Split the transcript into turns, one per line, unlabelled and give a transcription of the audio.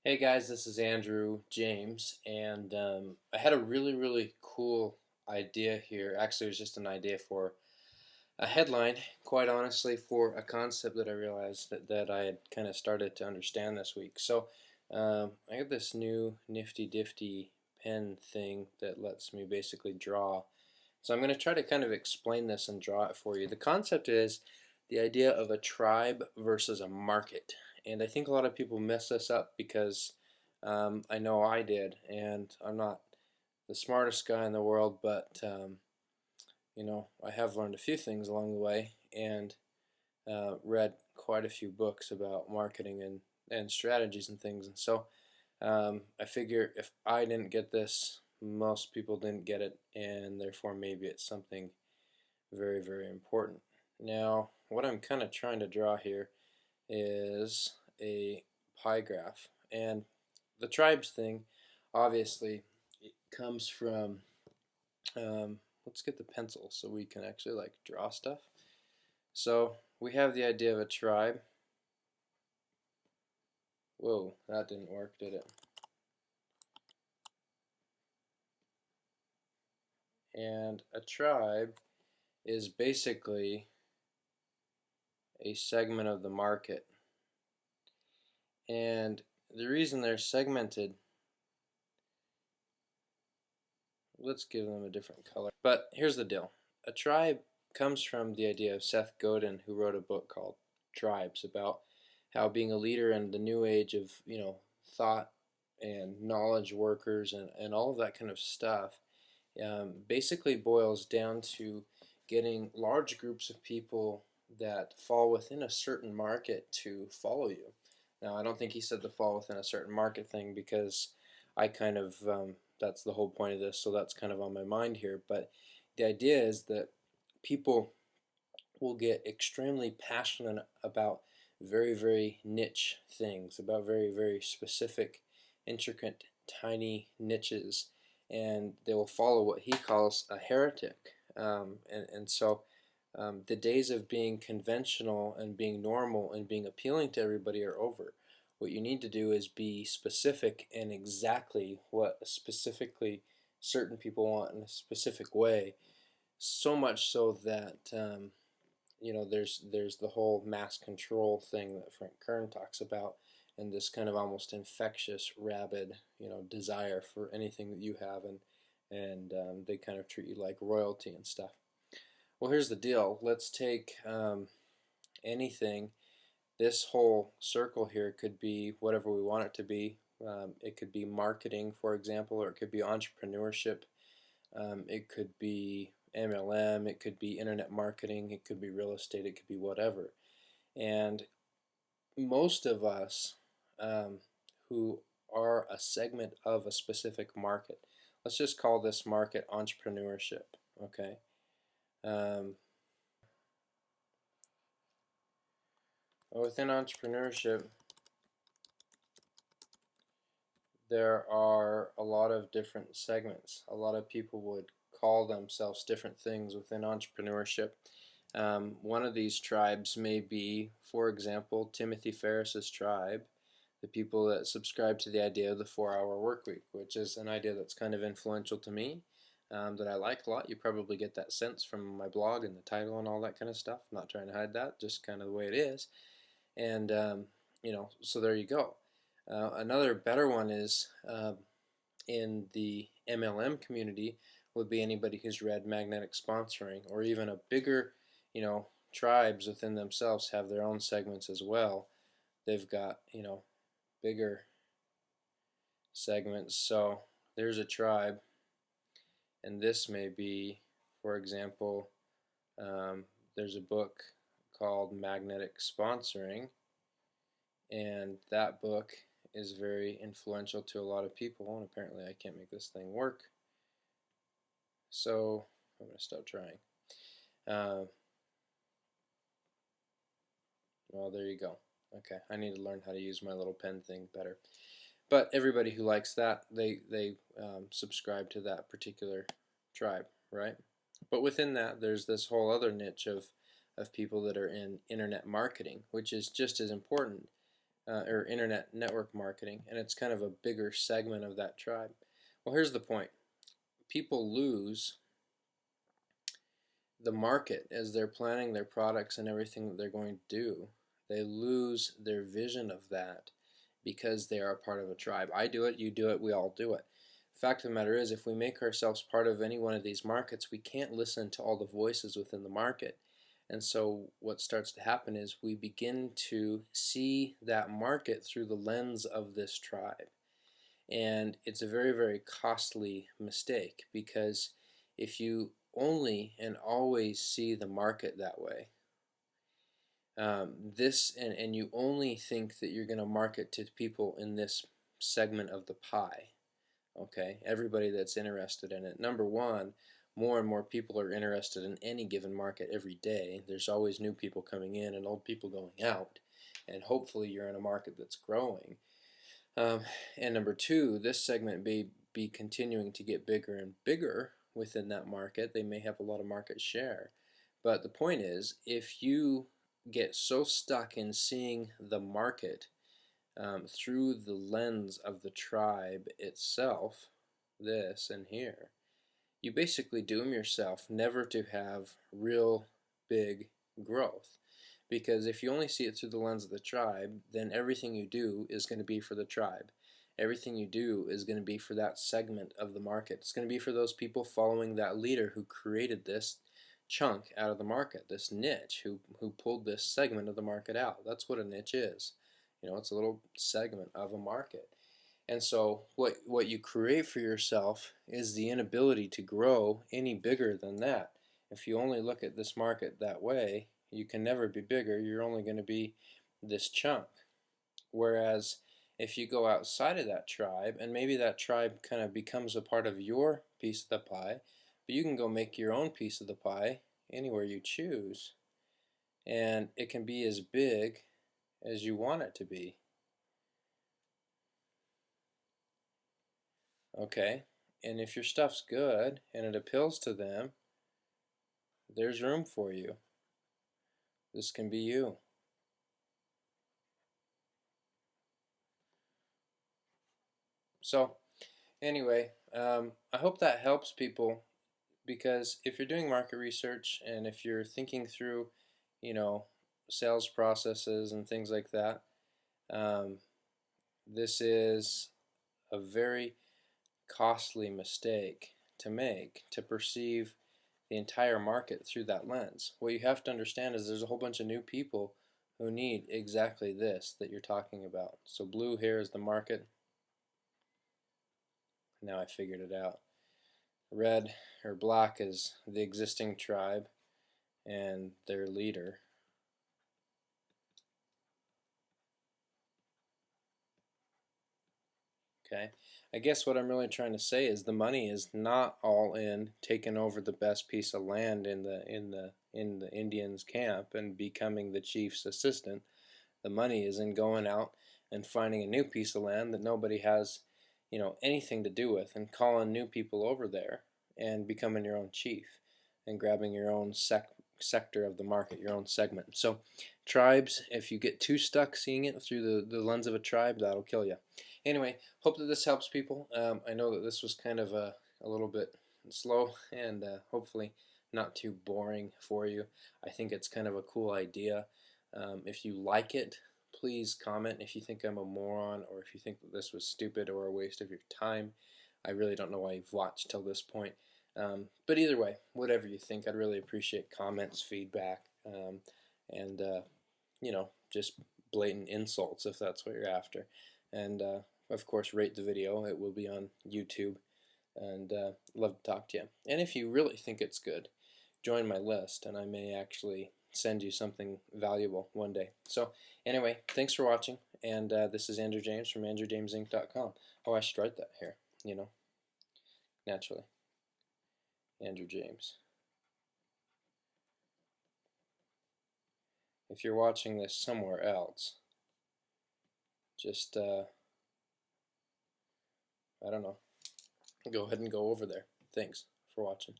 Hey guys, this is Andrew James, and I had a really cool idea here. Actually, it was just an idea for a headline, quite honestly, for a concept that I realized that I had kind of started to understand this week. I have this new nifty difty pen thing that lets me basically draw. So I'm going to try to kind of explain this and draw it for you. The concept is the idea of a tribe versus a market. And I think a lot of people mess this up because I know I did, and I'm not the smartest guy in the world, but I have learned a few things along the way and read quite a few books about marketing and strategies and things. And so I figure if I didn't get this, most people didn't get it, and therefore maybe it's something very important. Now, what I'm kind of trying to draw here is a pie graph, and the tribes thing obviously it comes from let's get the pencil so we can actually like draw stuff. So we have the idea of a tribe. Whoa, that didn't work, did it? And a tribe is basically a segment of the market. And the reason they're segmented, let's give them a different color. But here's the deal. A tribe comes from the idea of Seth Godin, who wrote a book called Tribes, about how being a leader in the new age of, thought and knowledge workers and all of that kind of stuff basically boils down to getting large groups of people that fall within a certain market to follow you. Now, I don't think he said the fall within a certain market thing because I kind of, that's the whole point of this, so that's kind of on my mind here. But the idea is that people will get extremely passionate about very niche things, about very specific, intricate, tiny niches, and they will follow what he calls a heretic. The days of being conventional and being normal and being appealing to everybody are over. What you need to do is be specific and exactly what specifically certain people want in a specific way, so much so that there's the whole mass control thing that Frank Kern talks about, and this kind of almost infectious, rabid, desire for anything that you have, and they kind of treat you like royalty and stuff. Well, here's the deal. Let's take anything. This whole circle here could be whatever we want it to be. It could be marketing, for example, or it could be entrepreneurship. It could be MLM, it could be internet marketing, it could be real estate, it could be whatever. And most of us who are a segment of a specific market, let's just call this market entrepreneurship, okay? Within entrepreneurship, there are a lot of different segments. A lot of people would call themselves different things within entrepreneurship. One of these tribes may be, for example, Timothy Ferriss's tribe, the people that subscribe to the idea of the 4-hour work week, which is an idea that's kind of influential to me, that I like a lot. You probably get that sense from my blog and the title and all that kind of stuff. I'm not trying to hide that, just kind of the way it is. And, so there you go. Another better one is in the MLM community would be anybody who's read Magnetic Sponsoring, or even a bigger, tribes within themselves have their own segments as well. They've got, bigger segments. So there's a tribe, and this may be, for example, there's a book called Magnetic Sponsoring, and that book is very influential to a lot of people, and apparently I can't make this thing work. So I'm going to stop trying. Well, there you go. Okay, I need to learn how to use my little pen thing better. But everybody who likes that, they subscribe to that particular tribe, right? But within that, there's this whole other niche of people that are in internet marketing, which is just as important. or internet network marketing, and it's kind of a bigger segment of that tribe. Well, here's the point. People lose the market as they're planning their products and everything that they're going to do. They lose their vision of that because they are a part of a tribe. I do it, you do it, we all do it. Fact of the matter is, if we make ourselves part of any one of these markets, we can't listen to all the voices within the market. And so what starts to happen is we begin to see that market through the lens of this tribe. And it's a very, very costly mistake, because if you only and always see the market that way, and you only think that you're going to market to people in this segment of the pie, okay, everybody that's interested in it. Number one, more and more people are interested in any given market every day. There's always new people coming in and old people going out, and hopefully you're in a market that's growing. And number two, this segment may be continuing to get bigger and bigger within that market. They may have a lot of market share. But the point is, if you get so stuck in seeing the market through the lens of the tribe itself, this and here, you basically doom yourself never to have real big growth. Because if you only see it through the lens of the tribe, then everything you do is going to be for the tribe. Everything you do is going to be for that segment of the market. It's going to be for those people following that leader who created this chunk out of the market, this niche, who pulled this segment of the market out. That's what a niche is. You know, it's a little segment of a market. And so what you create for yourself is the inability to grow any bigger than that. If you only look at this market that way, you can never be bigger. You're only going to be this chunk. Whereas if you go outside of that tribe, and maybe that tribe kind of becomes a part of your piece of the pie, but you can go make your own piece of the pie anywhere you choose, and it can be as big as you want it to be. Okay, and if your stuff's good and it appeals to them, there's room for you. This can be you. So anyway, I hope that helps people, because if you're doing market research and if you're thinking through, you know, sales processes and things like that, this is a very costly mistake to make, to perceive the entire market through that lens. What you have to understand is there's a whole bunch of new people who need exactly this that you're talking about. So blue here is the market. Now I figured it out. Red or black is the existing tribe and their leader. Okay, I guess what I'm really trying to say is the money is not all in taking over the best piece of land in the Indians' camp and becoming the chief's assistant. The money is in going out and finding a new piece of land that nobody has, you know, anything to do with, and calling new people over there and becoming your own chief and grabbing your own sector of the market, your own segment. So tribes, if you get too stuck seeing it through the lens of a tribe, that'll kill you. Anyway, hope that this helps people. I know that this was kind of a little bit slow and hopefully not too boring for you. I think it's kind of a cool idea. If you like it, please comment if you think I'm a moron, or if you think that this was stupid or a waste of your time. I really don't know why you've watched till this point. But either way, whatever you think, I'd really appreciate comments, feedback, and you know, just blatant insults if that's what you're after. And of course, rate the video. It will be on YouTube, and love to talk to you. And if you really think it's good, join my list, and I may actually send you something valuable one day. So anyway, thanks for watching, and this is Andrew James from AndrewJamesInc.com. Oh, I should write that here, you know, naturally. Andrew James. If you're watching this somewhere else, just, I don't know, go ahead and go over there. Thanks for watching.